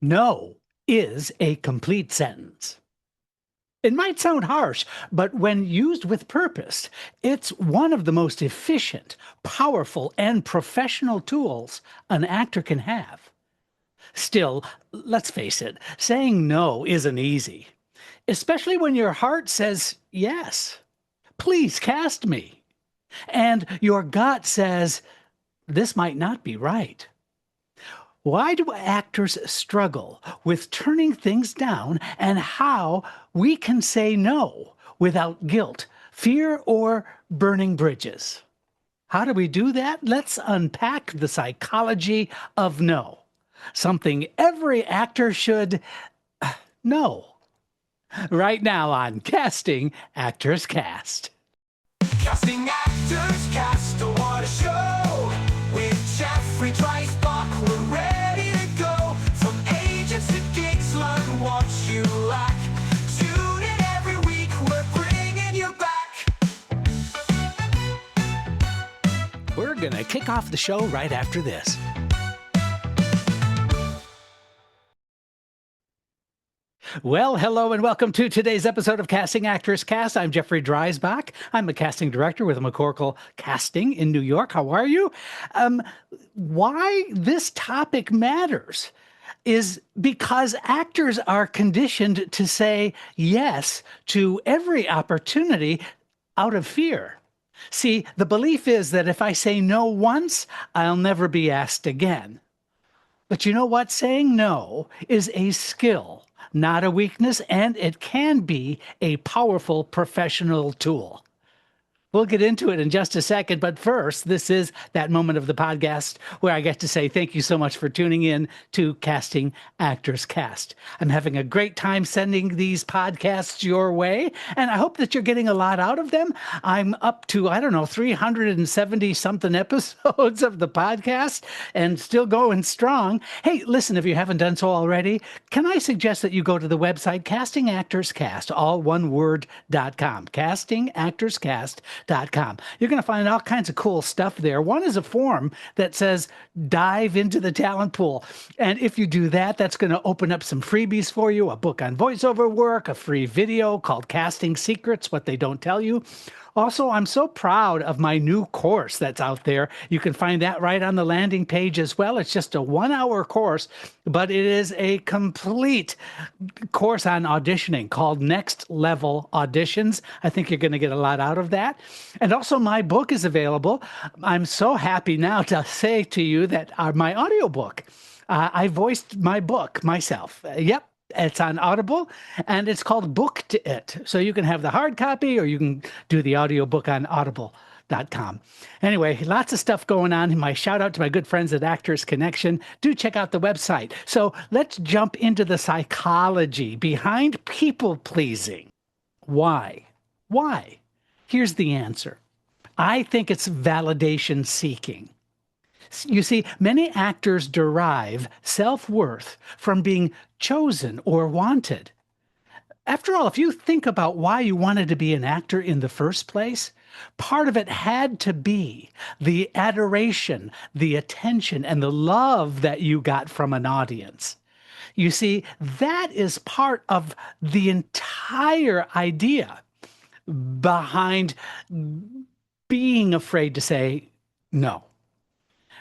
No is a complete sentence. It might sound harsh, but when used with purpose, it's one of the most efficient, powerful, and professional tools an actor can have. Still, let's face it, saying no isn't easy, especially when your heart says yes. Please cast me. And your gut says this might not be right. Why do actors struggle with turning things down and how we can say no without guilt, fear, or burning bridges? How do we do that? Let's unpack the psychology of no, something every actor should know. Right now on Casting Actors Cast. Casting actors cast, oh, what a show! With Jeffrey Dreisbach, we're ready to go. From agents to gigs, learn what you lack. Tune in every week, we're bringing you back. We're going to kick off the show right after this. Well, hello and welcome to today's episode of Casting Actors Cast. I'm Jeffrey Dreisbach. I'm a casting director with McCorkle Casting in New York. How are you? Why this topic matters is because actors are conditioned to say yes to every opportunity out of fear. See, the belief is that if I say no once, I'll never be asked again. But you know what? Saying no is a skill, not a weakness, and it can be a powerful professional tool. We'll get into it in just a second, but first, this is that moment of the podcast where I get to say thank you so much for tuning in to Casting Actors Cast. I'm having a great time sending these podcasts your way, and I hope that you're getting a lot out of them. I'm up to, 370 something episodes of the podcast and still going strong. Hey, listen, if you haven't done so already, can I suggest that you go to the website castingactorscast, all one word.com, castingactorscast.com. You're going to find all kinds of cool stuff there. One is a form that says dive into the talent pool. And if you do that, that's going to open up some freebies for you, a book on voiceover work, a free video called Casting Secrets, What They Don't Tell You. Also, I'm so proud of my new course that's out there. You can find that right on the landing page as well. It's just a 1-hour course, but it is a complete course on auditioning called Next Level Auditions. I think you're going to get a lot out of that. And also, my book is available. I'm so happy now to say to you that my audiobook, I voiced my book myself. Yep. It's on Audible, and it's called Booked It. So you can have the hard copy, or you can do the audiobook on audible.com. Anyway, lots of stuff going on. My shout out to my good friends at Actors Connection. Do check out the website. So let's jump into the psychology behind people pleasing. Why? Why? Here's the answer. I think it's validation seeking. You see, many actors derive self-worth from being chosen or wanted. After all, if you think about why you wanted to be an actor in the first place, part of it had to be the adoration, the attention, and the love that you got from an audience. You see, that is part of the entire idea behind being afraid to say no.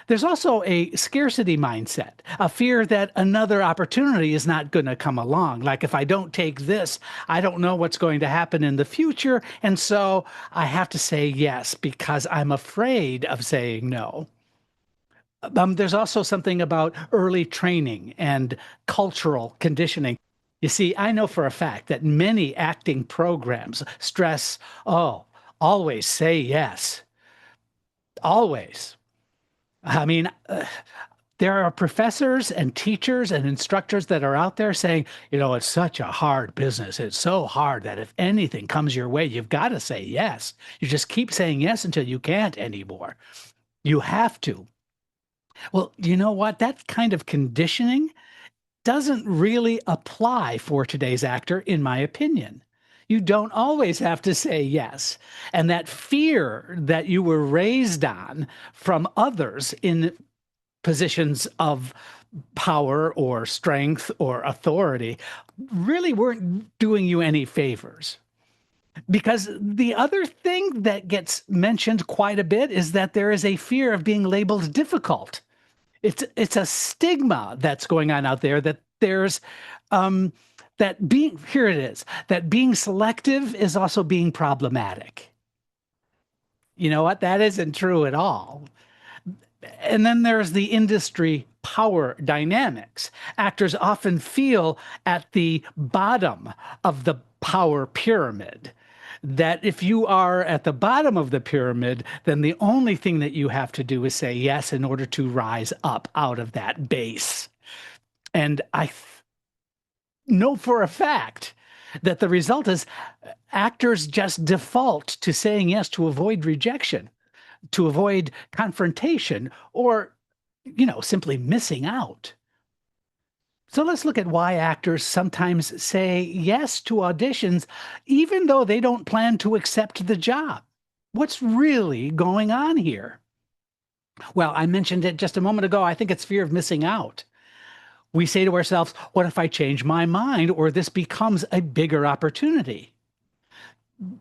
There's also a scarcity mindset, a fear that another opportunity is not going to come along. Like, if I don't take this, I don't know what's going to happen in the future, and so I have to say yes because I'm afraid of saying no. There's also something about early training and cultural conditioning. You see, I know for a fact that many acting programs stress, oh, always say yes. Always. I mean, there are professors and teachers and instructors that are out there saying, it's such a hard business. It's so hard that if anything comes your way, you've got to say yes. You just keep saying yes until you can't anymore. You have to. Well, you know what? That kind of conditioning doesn't really apply for today's actor, in my opinion. You don't always have to say yes. And that fear that you were raised on from others in positions of power or strength or authority really weren't doing you any favors. Because the other thing that gets mentioned quite a bit is that there is a fear of being labeled difficult. It's a stigma that's going on out there that there's that being here it is that being selective is also being problematic. You know what? That isn't true at all. And then there's the industry power dynamics. Actors often feel at the bottom of the power pyramid. That if you are at the bottom of the pyramid, then the only thing that you have to do is say yes in order to rise up out of that base. And I know for a fact that the result is actors just default to saying yes to avoid rejection, to avoid confrontation, or, simply missing out. So let's look at why actors sometimes say yes to auditions, even though they don't plan to accept the job. What's really going on here? Well, I mentioned it just a moment ago. I think it's fear of missing out. We say to ourselves, what if I change my mind or this becomes a bigger opportunity?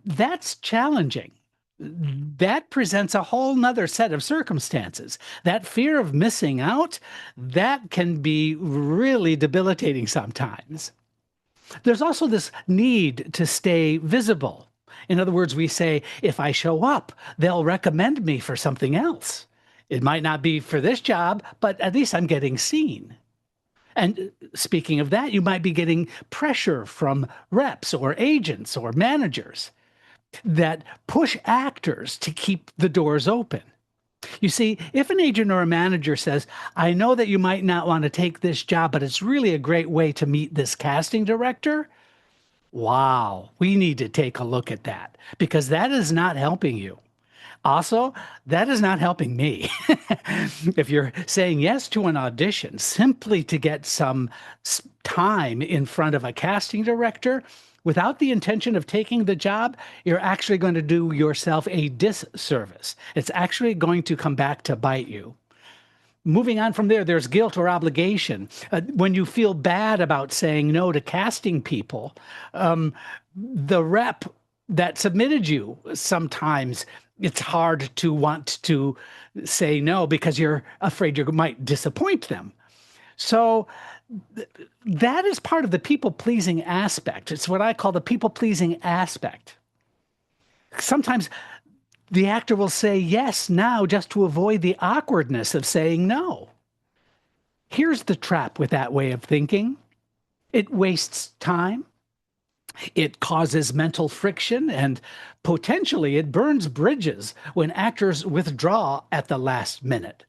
That's challenging. That presents a whole nother set of circumstances. That fear of missing out, that can be really debilitating sometimes. There's also this need to stay visible. In other words, we say, if I show up, they'll recommend me for something else. It might not be for this job, but at least I'm getting seen. And speaking of that, you might be getting pressure from reps or agents or managers that push actors to keep the doors open. You see, if an agent or a manager says, I know that you might not want to take this job, but it's really a great way to meet this casting director, wow, we need to take a look at that because that is not helping you. Also, that is not helping me. If you're saying yes to an audition simply to get some time in front of a casting director without the intention of taking the job, you're actually going to do yourself a disservice. It's actually going to come back to bite you. Moving on from there, there's guilt or obligation. When you feel bad about saying no to casting people, the rep that submitted you, sometimes it's hard to want to say no because you're afraid you might disappoint them. So that is part of the people-pleasing aspect. It's what I call the people-pleasing aspect. Sometimes the actor will say yes now just to avoid the awkwardness of saying no. Here's the trap with that way of thinking. It wastes time. It causes mental friction, and potentially it burns bridges when actors withdraw at the last minute.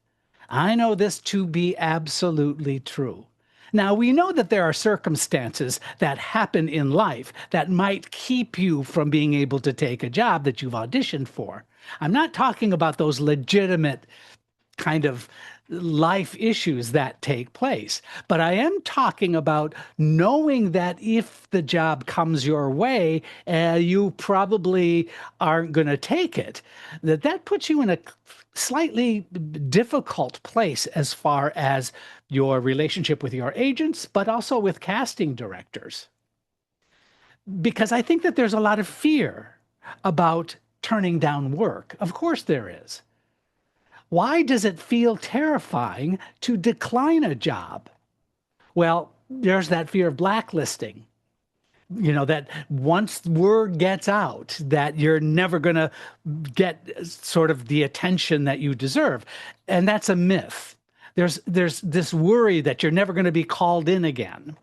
I know this to be absolutely true. Now, we know that there are circumstances that happen in life that might keep you from being able to take a job that you've auditioned for. I'm not talking about those legitimate kind of life issues that take place. But I am talking about knowing that if the job comes your way, you probably aren't going to take it. That puts you in a slightly difficult place as far as your relationship with your agents, but also with casting directors. Because I think that there's a lot of fear about turning down work. Of course there is. Why does it feel terrifying to decline a job? Well, there's that fear of blacklisting. That once word gets out that you're never going to get sort of the attention that you deserve. And that's a myth. There's this worry that you're never going to be called in again.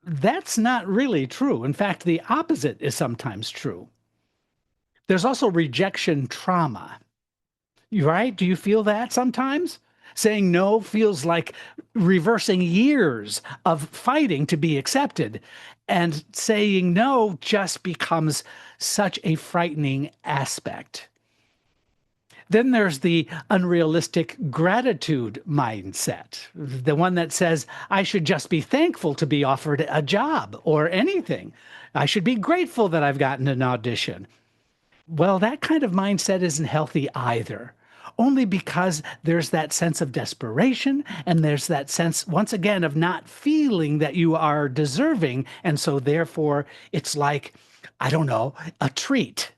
That's not really true. In fact, the opposite is sometimes true. There's also rejection trauma. Right? Do you feel that sometimes? Saying no feels like reversing years of fighting to be accepted. And saying no just becomes such a frightening aspect. Then there's the unrealistic gratitude mindset, the one that says, I should just be thankful to be offered a job or anything. I should be grateful that I've gotten an audition. Well, that kind of mindset isn't healthy either. only because there's that sense of desperation and there's that sense, once again, of not feeling that you are deserving. And so, therefore, it's like, I don't know, a treat.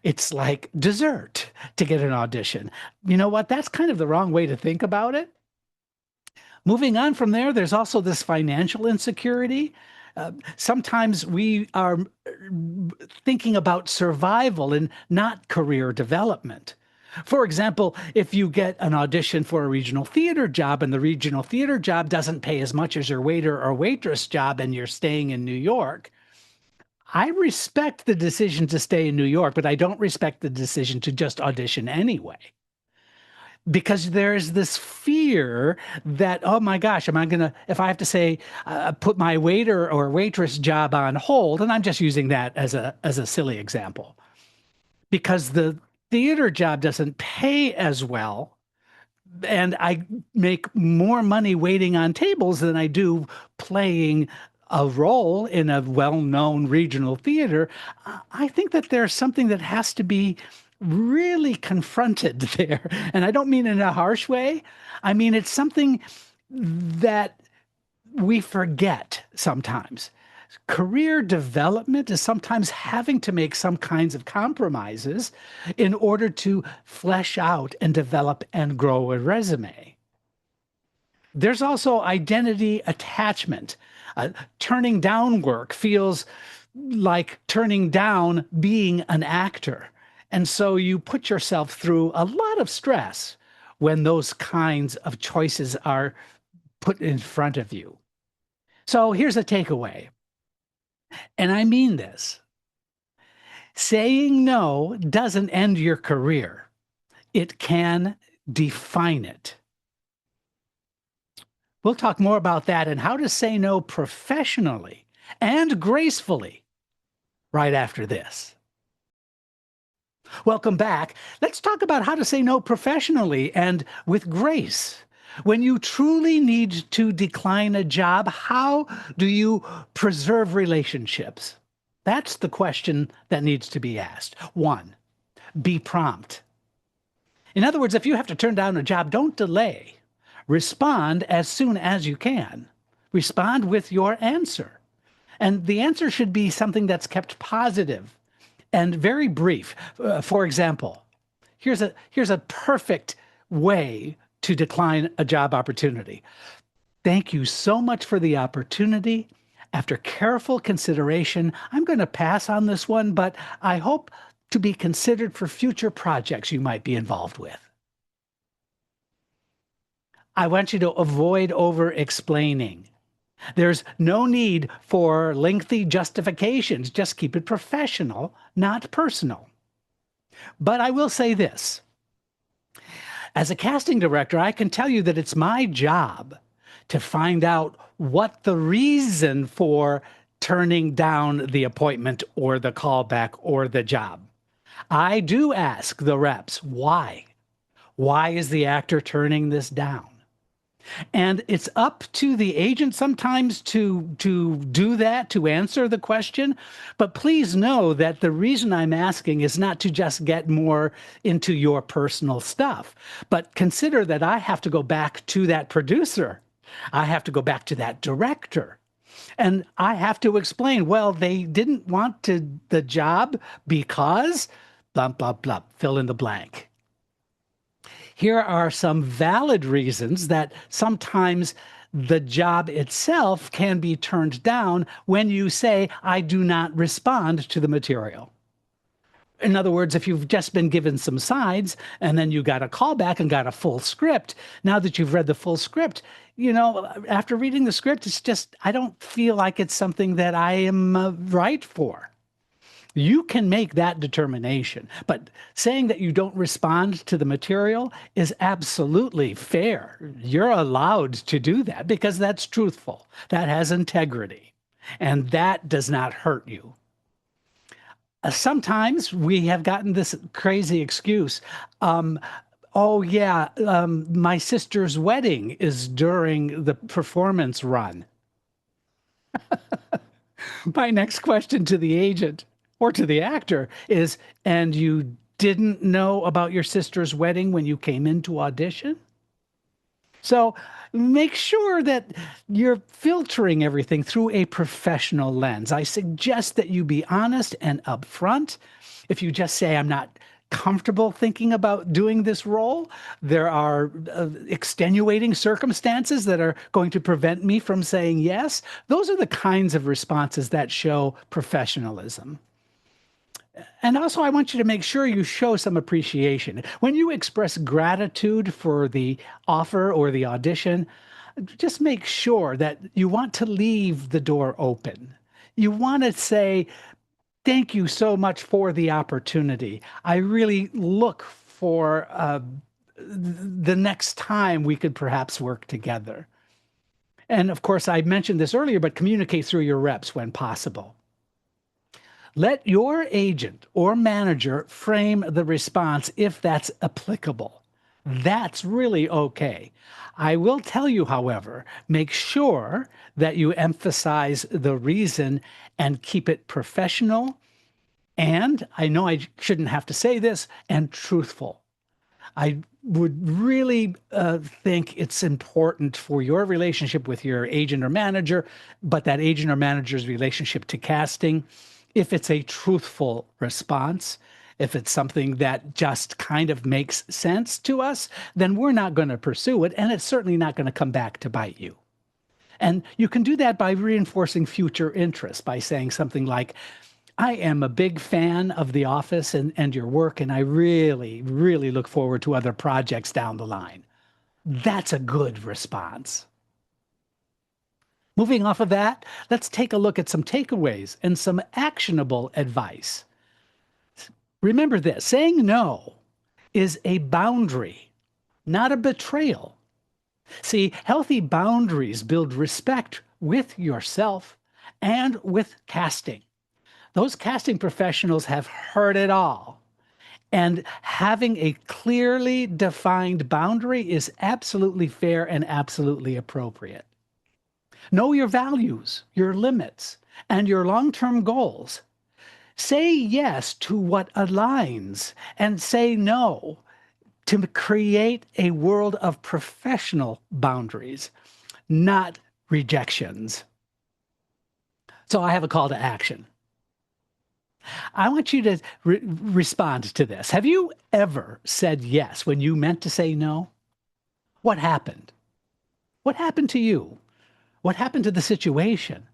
It's like dessert to get an audition. You know what? That's kind of the wrong way to think about it. Moving on from there, there's also this financial insecurity. Sometimes we are thinking about survival and not career development. For example, if you get an audition for a regional theater job and the regional theater job doesn't pay as much as your waiter or waitress job and you're staying in New York, I respect the decision to stay in New York, but I don't respect the decision to just audition anyway. Because there's this fear that, oh my gosh, am I going to, if I have to say, put my waiter or waitress job on hold, and I'm just using that as a silly example, because the theater job doesn't pay as well, and I make more money waiting on tables than I do playing a role in a well-known regional theater. I think that there's something that has to be really confronted there. And I don't mean in a harsh way. I mean, it's something that we forget sometimes. Career development is sometimes having to make some kinds of compromises in order to flesh out and develop and grow a resume. There's also identity attachment. Turning down work feels like turning down being an actor. And so you put yourself through a lot of stress when those kinds of choices are put in front of you. So here's a takeaway, and I mean this. Saying no doesn't end your career. It can define it. We'll talk more about that and how to say no professionally and gracefully right after this. Welcome back. Let's talk about how to say no professionally and with grace. When you truly need to decline a job, how do you preserve relationships? That's the question that needs to be asked. One, be prompt. In other words, if you have to turn down a job, don't delay. Respond as soon as you can. Respond with your answer. And the answer should be something that's kept positive and very brief. For example, here's a perfect way to decline a job opportunity. Thank you so much for the opportunity. After careful consideration, I'm going to pass on this one, but I hope to be considered for future projects you might be involved with. I want you to avoid over-explaining. There's no need for lengthy justifications. Just keep it professional, not personal. But I will say this. As a casting director, I can tell you that it's my job to find out what the reason for turning down the appointment or the callback or the job. I do ask the reps, why? Why is the actor turning this down? And it's up to the agent sometimes to do that, to answer the question. But please know that the reason I'm asking is not to just get more into your personal stuff, but consider that I have to go back to that producer. I have to go back to that director. And I have to explain, well, they didn't want the job because blah, blah, blah, fill in the blank. Here are some valid reasons that sometimes the job itself can be turned down when you say, I do not respond to the material. In other words, if you've just been given some sides and then you got a callback and got a full script, now that you've read the full script, you know, after reading the script, it's just, I don't feel like it's something that I am right for. You can make that determination, but saying that you don't respond to the material is absolutely fair. You're allowed to do that because that's truthful. That has integrity, and that does not hurt you. Sometimes we have gotten this crazy excuse. Oh yeah, my sister's wedding is during the performance run. My next question to the agent or to the actor is, and you didn't know about your sister's wedding when you came into audition? So make sure that you're filtering everything through a professional lens. I suggest that you be honest and upfront. If you just say, I'm not comfortable thinking about doing this role, there are extenuating circumstances that are going to prevent me from saying yes. Those are the kinds of responses that show professionalism. And also, I want you to make sure you show some appreciation. When you express gratitude for the offer or the audition, just make sure that you want to leave the door open. You want to say, thank you so much for the opportunity. I really look for the next time we could perhaps work together. And of course, I mentioned this earlier, but communicate through your reps when possible. Let your agent or manager frame the response if that's applicable. That's really okay. I will tell you, however, make sure that you emphasize the reason and keep it professional. And I know I shouldn't have to say this, and truthful. I would really think it's important for your relationship with your agent or manager, but that agent or manager's relationship to casting, if it's a truthful response, if it's something that just kind of makes sense to us, then we're not going to pursue it, and it's certainly not going to come back to bite you. And you can do that by reinforcing future interest, by saying something like, I am a big fan of The Office and your work, and I really, really look forward to other projects down the line. That's a good response. Moving off of that, let's take a look at some takeaways and some actionable advice. Remember this, saying no is a boundary, not a betrayal. See, healthy boundaries build respect with yourself and with casting. Those casting professionals have heard it all. And having a clearly defined boundary is absolutely fair and absolutely appropriate. Know your values, your limits, and your long-term goals. Say yes to what aligns and say no to create a world of professional boundaries, not rejections. So I have a call to action. I want you to respond to this. Have you ever said yes when you meant to say no? What happened? What happened to you? What happened to the situation?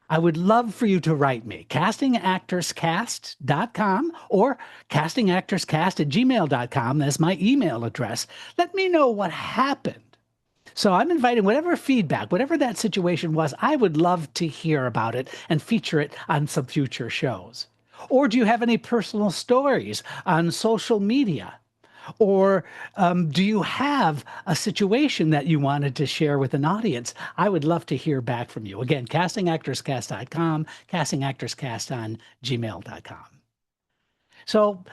I would love for you to write me, castingactorscast.com or castingactorscast@gmail.com. That's my email address. Let me know what happened. So I'm inviting whatever feedback, whatever that situation was, I would love to hear about it and feature it on some future shows. Or do you have any personal stories on social media? Or do you have a situation that you wanted to share with an audience? I would love to hear back from you. Again, castingactorscast.com, castingactorscast on gmail.com. So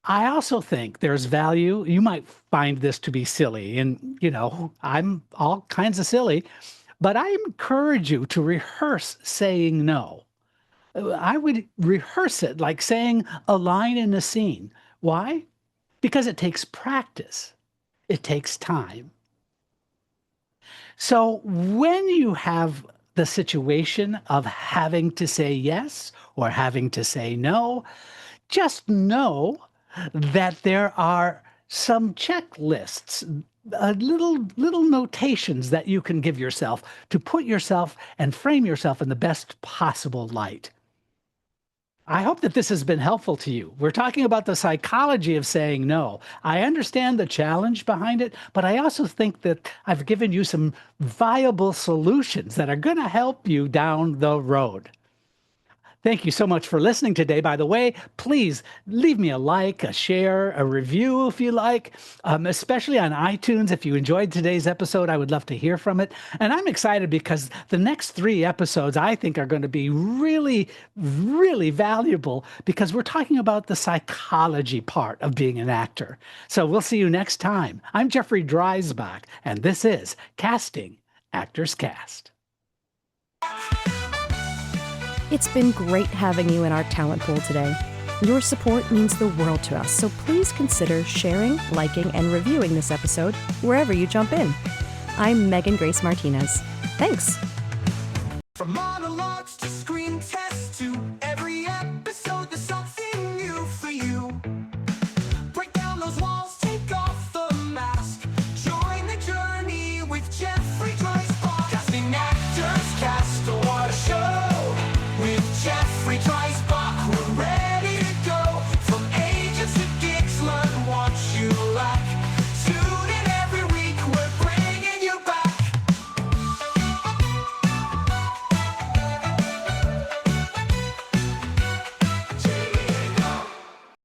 I also think there's value. You might find this to be silly, and I'm all kinds of silly, but I encourage you to rehearse saying no. I would rehearse it like saying a line in a scene. Why? Because it takes practice. It takes time. So when you have the situation of having to say yes or having to say no, just know that there are some checklists, little notations that you can give yourself to put yourself and frame yourself in the best possible light. I hope that this has been helpful to you. We're talking about the psychology of saying no. I understand the challenge behind it, but I also think that I've given you some viable solutions that are going to help you down the road. Thank you so much for listening today. By the way, please leave me a like, a share, a review if you like, especially on iTunes. If you enjoyed today's episode, I would love to hear from it. And I'm excited because the next 3 episodes I think are going to be really, really valuable because we're talking about the psychology part of being an actor. So we'll see you next time. I'm Jeffrey Dreisbach, and this is Casting Actors Cast. It's been great having you in our talent pool today. Your support means the world to us, so please consider sharing, liking, and reviewing this episode wherever you jump in. I'm Megan Grace Martinez. Thanks. From monologues to